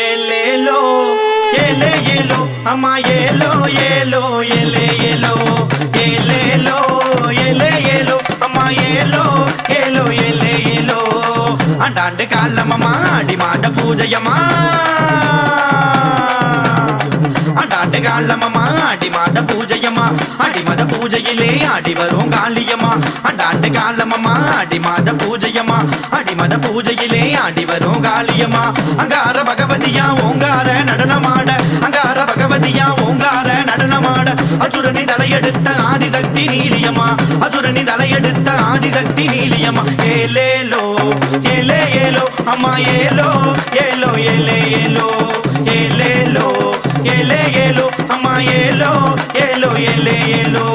ஏலேலோ ஏலே ஏலோ அம்மா ஏலோ ஏலோ ஏலே ஏலோ ஏலேலோ ஏலே ஏலோ அம்மா ஏலோ ஏலோ ஏலே ஏலோ ஆண்டாண்டு காலமம்மா ஆடி மாத பூஜையம்மா ஆண்டாண்டு காலமம்மா ஆடி மாத பூஜையம்மா ஆடி மாத பூஜையிலே ஆடி வரும் காளியம்மா ஆண்டாண்டு காலமம்மா ஆடி மாத பூஜையம்மா ஆடி மாத பூஜையிலே ஆடி வரும் காளியம்மா அங்கார பகவதியா ஓங்கார நடனமாட அங்கார பகவதியா ஓங்கார நடனமாட அசுரனி தலையெடுத்த ஆதிசக்தி நீலியம்மா அசுரனி தலையெடுத்த ஆதிசக்தி நீலியம்மா ஏலேலோ ஏலே ஏலோ அம்மா ஏலோ ஏலோ ஏலே ஏலோ ஏலேலோ ஏலே ஏலோ அம்மா ஏலோ ஏலோ ஏலே ஏலோ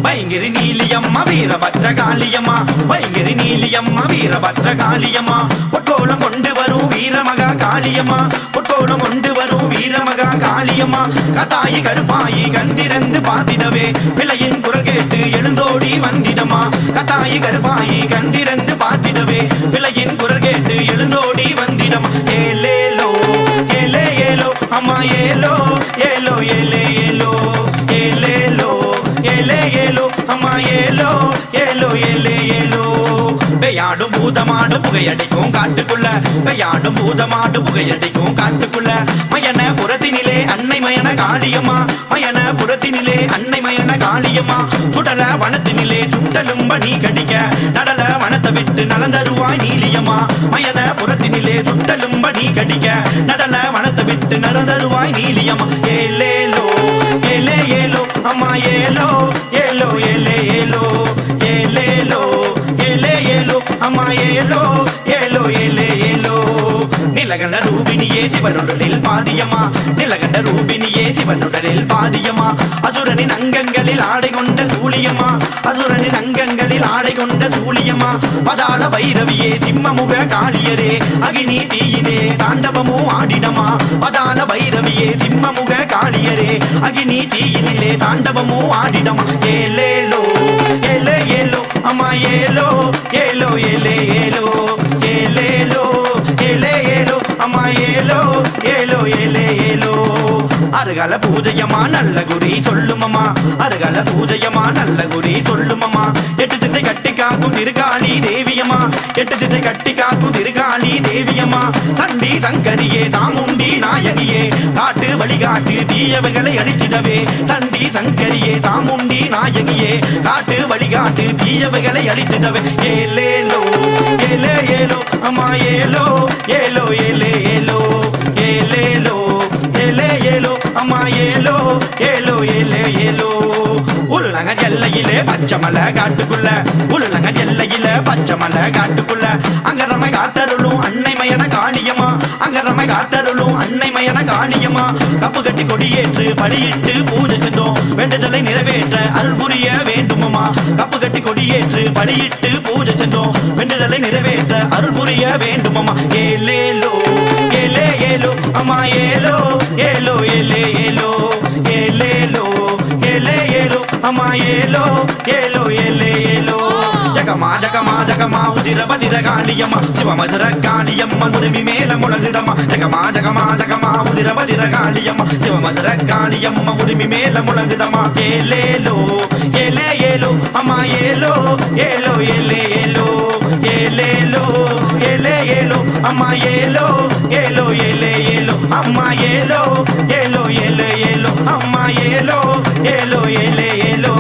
பயங்கரி நீலியம்மா வீரபத்ர காளியம்மா பயங்கரி நீலியம்மா வீரபத்ர காளியம்மா பொற்கோலம் கொண்டு வரும் வீரமகா காளியம்மா பொற்கோலம் கொண்டு வரும் வீரமகா காளியம்மா கதாயி கருப்பாயி கந்திரந்து பாத்திடவே பிள்ளையின் குரல் கேட்டு எழுந்தோடி வந்திடமா கதாயி கருப்பாயி கந்திரந்து பாத்திடவே பிள்ளையின் குரல் கேட்டு எழுந்தோடி வந்திடம் ஏலேலோ ஏலே ஏலோ அம்மா ஏலோ ஏலோ ஏலே ஏலோ ஏலேலோ ஏலே ஏலோ அம்மா ஏலோ ஏலோ ஏலே ஏலோ பெய்யாடும் பூதமாடு புகையடிக்கும் காட்டுக்குள்ள பெய்யாடும் பூதமாடு புகையடிக்கும் காட்டுக்குள்ள மயன புறத்தினிலே அன்னை மயன காளியம்மா மயன புறத்தினிலே அன்னை மயன காளியம்மா சுடல வனத்தினிலே சுட்டலும்ப நீ கடிக்க நடல வனத்தை விட்டு நலந்தருவாய் நீலியம்மா மயன புறத்தினிலே சுட்டலும்ப நீ கடிக்க நடல வனத்தை விட்டு நலந்தருவாய் நீலியம்மா ஏலேலோ ஏலே ஏலோ அம்மா ஏலோ ஏலோ ஏலே ஏலோ ஏலேலோ ஏலே ஏலோ அம்மா ஏலோ ஏலோ ஏலே ஏலோ நிலகண்ட ரூபினியே சிவனுடலில் பாதியம்மா நிலகண்ட ரூபினியே சிவனுடலில் பாதியம்மா அசுரனின் அங்கங்களில் ஆடை கொண்ட சூழியம்மா அசுரனின் அங்கங்களில் ஆடை கொண்ட சூழியம்மா பதாள வைரவியே சிம்மமுக காளியரே அகினி தீயினே தாண்டவமோ ஆடிடமா பதாள வைரவியே சிம்மமுக காளியரே அகினி தீயினிலே தாண்டவமோ ஆடிடமா ஏலேலோ ஏலே ஏலோ அம்மா ஏலோ ஏலோ ஏலே ஏலோ ஏலேலோ ஏலே ஏலோ அம்மா ஏலோ ஏலோ ஏலே ஏலோ அருகால பூஜையம்மா நல்ல குறி சொல்லுமம்மா அருகால பூஜையம்மா நல்ல குறி சொல்லுமம்மா எட்டு திசை கட்டி காக்கும் திருகாளி தேவியம்மா எட்டு திசை கட்டி காக்கும் திருகாளி தேவியம்மா சண்டி சங்கரியே சாமுண்டி நாயகியே காட்டு வழிகாட்டு தீயவைகளை அழித்திடவே சண்டி சங்கரியே சாமுண்டி நாயகியே காட்டு வழிகாட்டு தீயவைகளை அழித்திடவே ஏலேலோ ஏலே ஏலோ அம்மா ஏலோ ஏலோ ஏலே ஏலோ ஏலேலோ ஏலே ஏலோ அம்மா ஏலோ ஏலோ ஏலே ஏலோ உருளங்க எல்லையிலே பச்சமலை காட்டுக்குள்ள உருளங்க எல்லையில பச்சமலை காட்டுக்குள்ள அங்கரமை காத்தருளும் அன்னை மயன காளியம்மா அங்கரமை காத்தருளும் அன்னை மயன காளியம்மா கப்பு கட்டி கொடியேற்று பலியிட்டு பூஜை சென்றோம் வேண்டுதலை நிறைவேற்ற அருள் புரிய வேண்டுமம்மா கப்பு கட்டி கொடியேற்று பலியிட்டு பூஜை சென்றோம் வேண்டுதலை நிறைவேற்ற அருள் புரிய வேண்டுமம்மா ஏலேலோ ஏலே ஏலோ அம்மா ஏலோ ஏலோ ஏலே ஏலோ ஏலேலோ ஏலே ஏலோ அம்மா ஏலோ ஏலோ ஏலே ஏலோ ஜகமா ஜகமா ஜகமா உதிர பதிர காளியம்மா சிவமதுர காளியம்மா உரிமை மேல முழங்குதம்மா ஜகமா ஜகமா ஜகமா உதிர பதிர காளியம்மா சிவமதுர காளியம்மா உரிமை மேல முழங்குதம்மா ஏலேலோ ஏலே ஏலோ அம்மா ஏலோ ஏலோ ஏலே ஏலோ ஏலேலோ ஏலே ஏலோ அம்மா ஏலோ ஏலோ ஏலே ஏலோ அம்மா ஏலோ ஏலோ ஏலே ஏலோ அம்மா ஏலோ ஏலோ ஏலே ஏலோ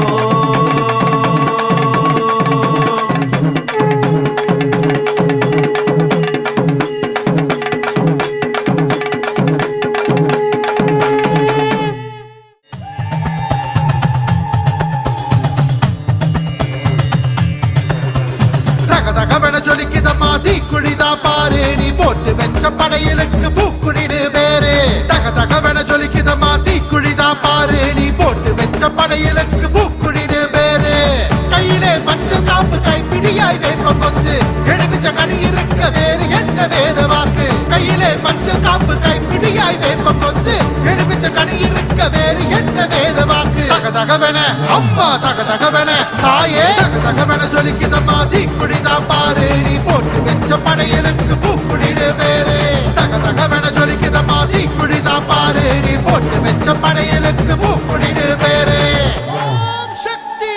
ஜொலிக்குதம்மா தீக்குழிதா பாரு நீ போட்டு வெச்ச படையலுக்கு பூக்குடிடு வேறு தக தகவென ஜொலிக்குதம்மா தீக்குழிதா பாரு நீ போட்டு வெச்ச படையலுக்கு பூக்குடிடு வேறு கையிலே மஞ்சள் காப்பு கைப்பிடியாய் வேப்ப கொத்து எழுமிச்ச கனி இருக்க வேறு என்ன வேத வாக்கு கையிலே மஞ்சள் காப்பு கைப்பிடியாய் வேப்ப கொத்து எழுமிச்ச கனி இருக்க வேறு என்ன வேத வாக்கு தக தகவென அம்மா தக தகவென தாயே தக தகவென ஜொலிக்குதம்மா தீக்குழிதா பாரு நீ போட்டு வெச்ச படையலுக்கு பூக்குடிடு வேறு தக தகவென ஜொலிக்குதம்மா பாரு நீ போட்டு வச்ச படையலுக்கு மூக்குடிடு பேரு ஓம் சக்தி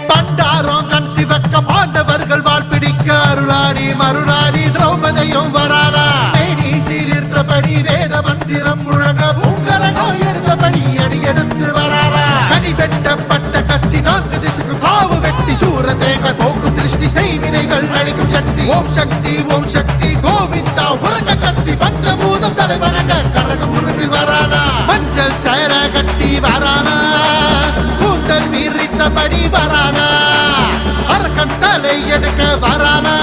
பண்டாரம் கண் சிவக்க பாண்டவர்கள் வாழ் பிடிக்க அருளாடி மருளாடி திரௌபதியும் வராரா மேனி சீர்த்தபடி வேத மந்திரம் முழங்க பூங்கரனோ எடுத்தபடி அடி எடுத்து வராரா கனி வெட்டப்பட்ட கத்தி நான்கு திசுக்கு காவு வெட்டி சூர தேங்க போக்கும் திருஷ்டி செய்வினைகள் அழிக்கும் சக்தி ஓம் சக்தி கோவிந்தா உலக கத்தி பஞ்சபூதம் தலைவணங்க கரகம் உருவில் வரானா மஞ்சள் சேர கட்டி வரானா கூட்டல் வீரித்தபடி வரானா அரக்கன் தலை எடுக்க வரானா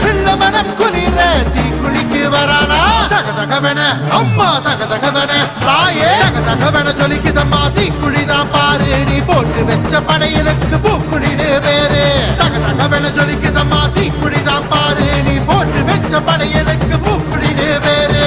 பிள்ள மனம் குளிர தீ குளிக்கு வரானா தகதகவன அம்மா தகதகவன தாயே தகதகவன ஜொலிக்குதம்மா தீ குழிதான் பாரு நீ போட்டு வச்ச படையலுக்கு பூக்குழிடு வேறு தகதகவன ஜொலிக்குதம்மா தீ குழிதான் பாரு நீ போட்டு வச்ச படையலுக்கு பூக்குழிடு வேறு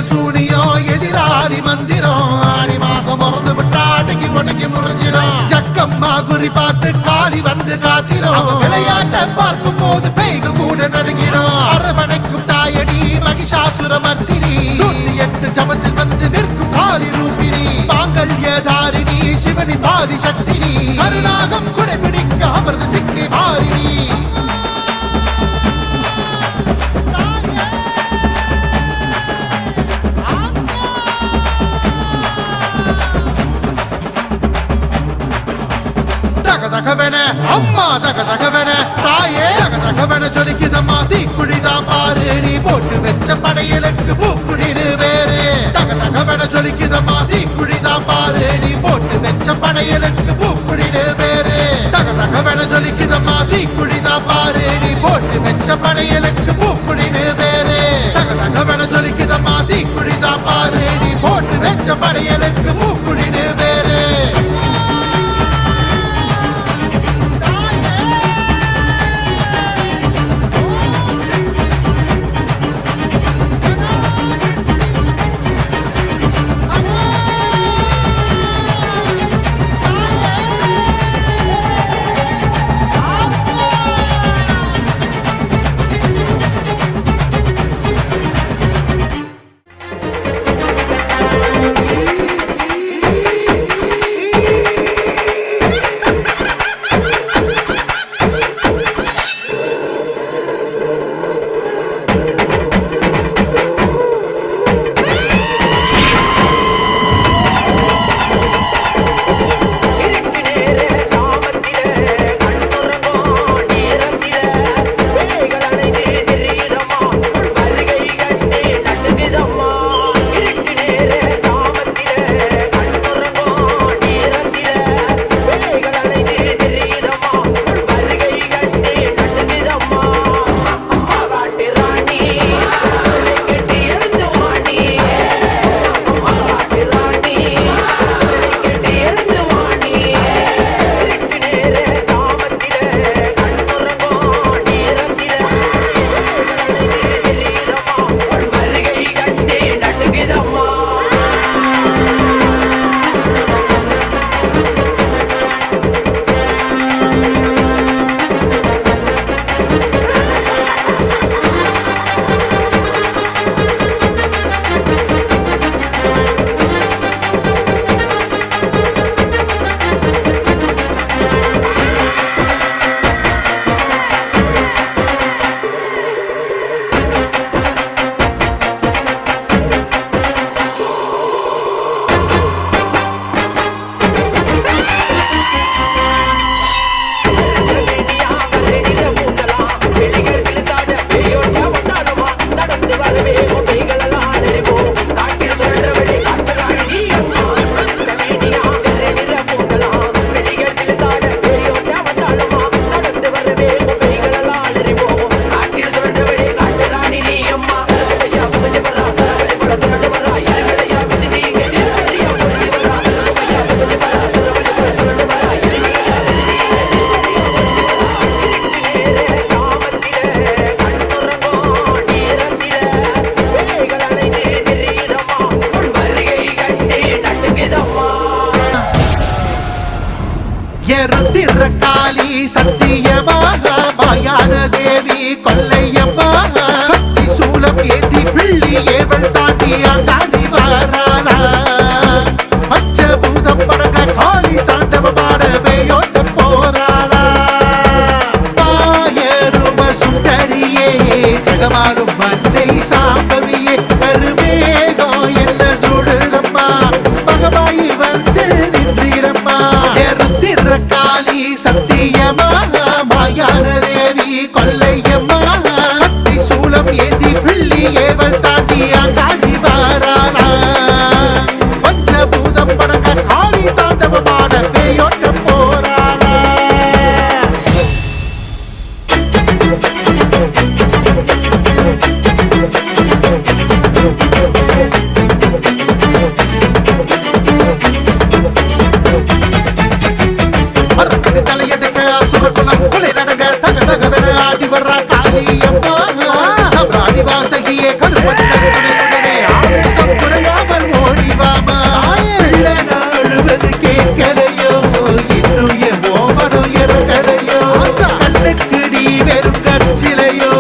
சூனியோ எதிராளி மந்திரம் ஆடி மாசம் மறந்து விட்டா அடங்கி கொடங்கி முறிஞ்சிடும் ஜக்கம்மா குறி பார்த்து காளி வந்து காத்திரும் விளையாட்ட பார்க்கும் போது பேய்கள் கூட நடுங்கிடும் அரவணைக்கும் தாயடி மகிஷாசுர மர்த்தினி 108 ஜபத்தில் வந்து நிற்கும் காளி ரூபினி மாங்கல்ய தாரிணி சிவனி பாதி சக்தினி கருணாகம் குடைபிடிக்க அமர்ந்து சிக்கி மாறினி தகதகவன அம்மா தகதகவன தாயே தகதகவன ஜொலிக்குதம்மா தீ குழிதான் பாரு நீ போட்டு வச்ச படையலுக்கு பூக்குழிடு வேறு தகதகவன ஜொலிக்குதம்மா தீ குழிதான் பாரு நீ போட்டு வச்ச படையலுக்கு பூக்குழிடு வேறு தகதகவன ஜொலிக்குதம்மா தீ குழிதான் பாரு நீ போட்டு வச்ச படையலுக்கு பூக்குழிடு வேறு தகதகவன ஜொலிக்குதம்மா தீ குழிதான் பாரு நீ போட்டு வச்ச படையலுக்கு பூக்குழிடு வேறு ருத்திரகாளி சத்தியமாக மாயான தேவி கொல்லையம்மா கத்தி சூலம் ஏந்தி பிள்ளி ஏவல் தாண்டி அங்காடி வாராளா பஞ்சபூதம் படங்க காளி தாண்டவமான பேயோட்ட போராளா மாயரூப சுந்தரியே ஜெகமாடும் மண்ணை சாம்பவியே கருமேகம் என்ன சுடுதம்மா மகமாயி வந்து நின்றீரம்மா ருத்திரகாளி சத்தியமாக மாயான தேவி கொல்லையம்மா கத்தி சூலம் ஏந்தி பிள்ளி ஏவல் தாண்டி அங்காடி வாராளா பஞ்சபூதம் படங்க காளி தாண்டவமான பேயோட்ட போராளா மரக்கணி தலையெடுக்க அசுரகுலம் கொலை நடங்க தக தகவென ஆடி வர்றா காளியம்மா சப்ராணி வாசகியே கருப்பட்டே ஆவேசம் குறையாமல் ஓடிவாமா பிள்ளை நாழுவது கேட்கலையோ இன்னும் என் ஓமனம் இறங்கலையோ கண்ணுக்கு நீ வெறும் கற்சிலையோ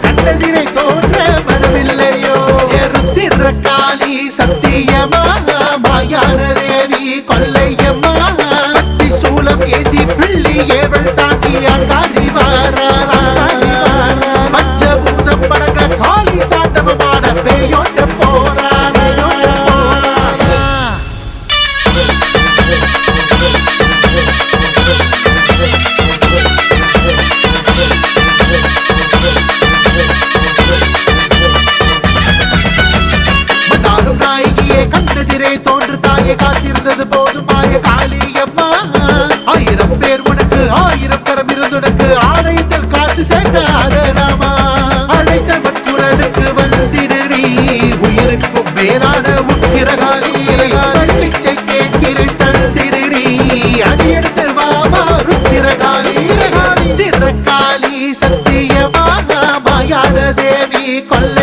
கண்ணதிரை தோன்ற மனமில்லையோ ருத்திரகாளி சத்தியமாக மாயான தேவி கொல்லையம்மா கத்தி சூலம் ஏந்தி பிள்ளி ஏவல் தாண்டி அங்காடி வாராளா பஞ்சபூதம் படங்க காளி தாண்டவமான பேயோட்ட போராளா நானும் நாயகியே கண்ணெதிரே தோன்று தாயை காத்திருந்தது போதும் மாய காளியம்மா 1000 பேர் உனக்கு 1000 கரம் இருந்துனக்கு ஆலயத்தில் காத்து சேர்க்க ஆடலாமா அழைத்தவன் குரலுக்கு வந்திடுடி உயிருக்கும் மேலான உக்கிரகாரி பிச்சை கேட்கிற தந்திருடி அடியெடுத்து வாமா ருத்திரகாளி திரகாளி சத்தியமாக மாயான தேவி கொல்ல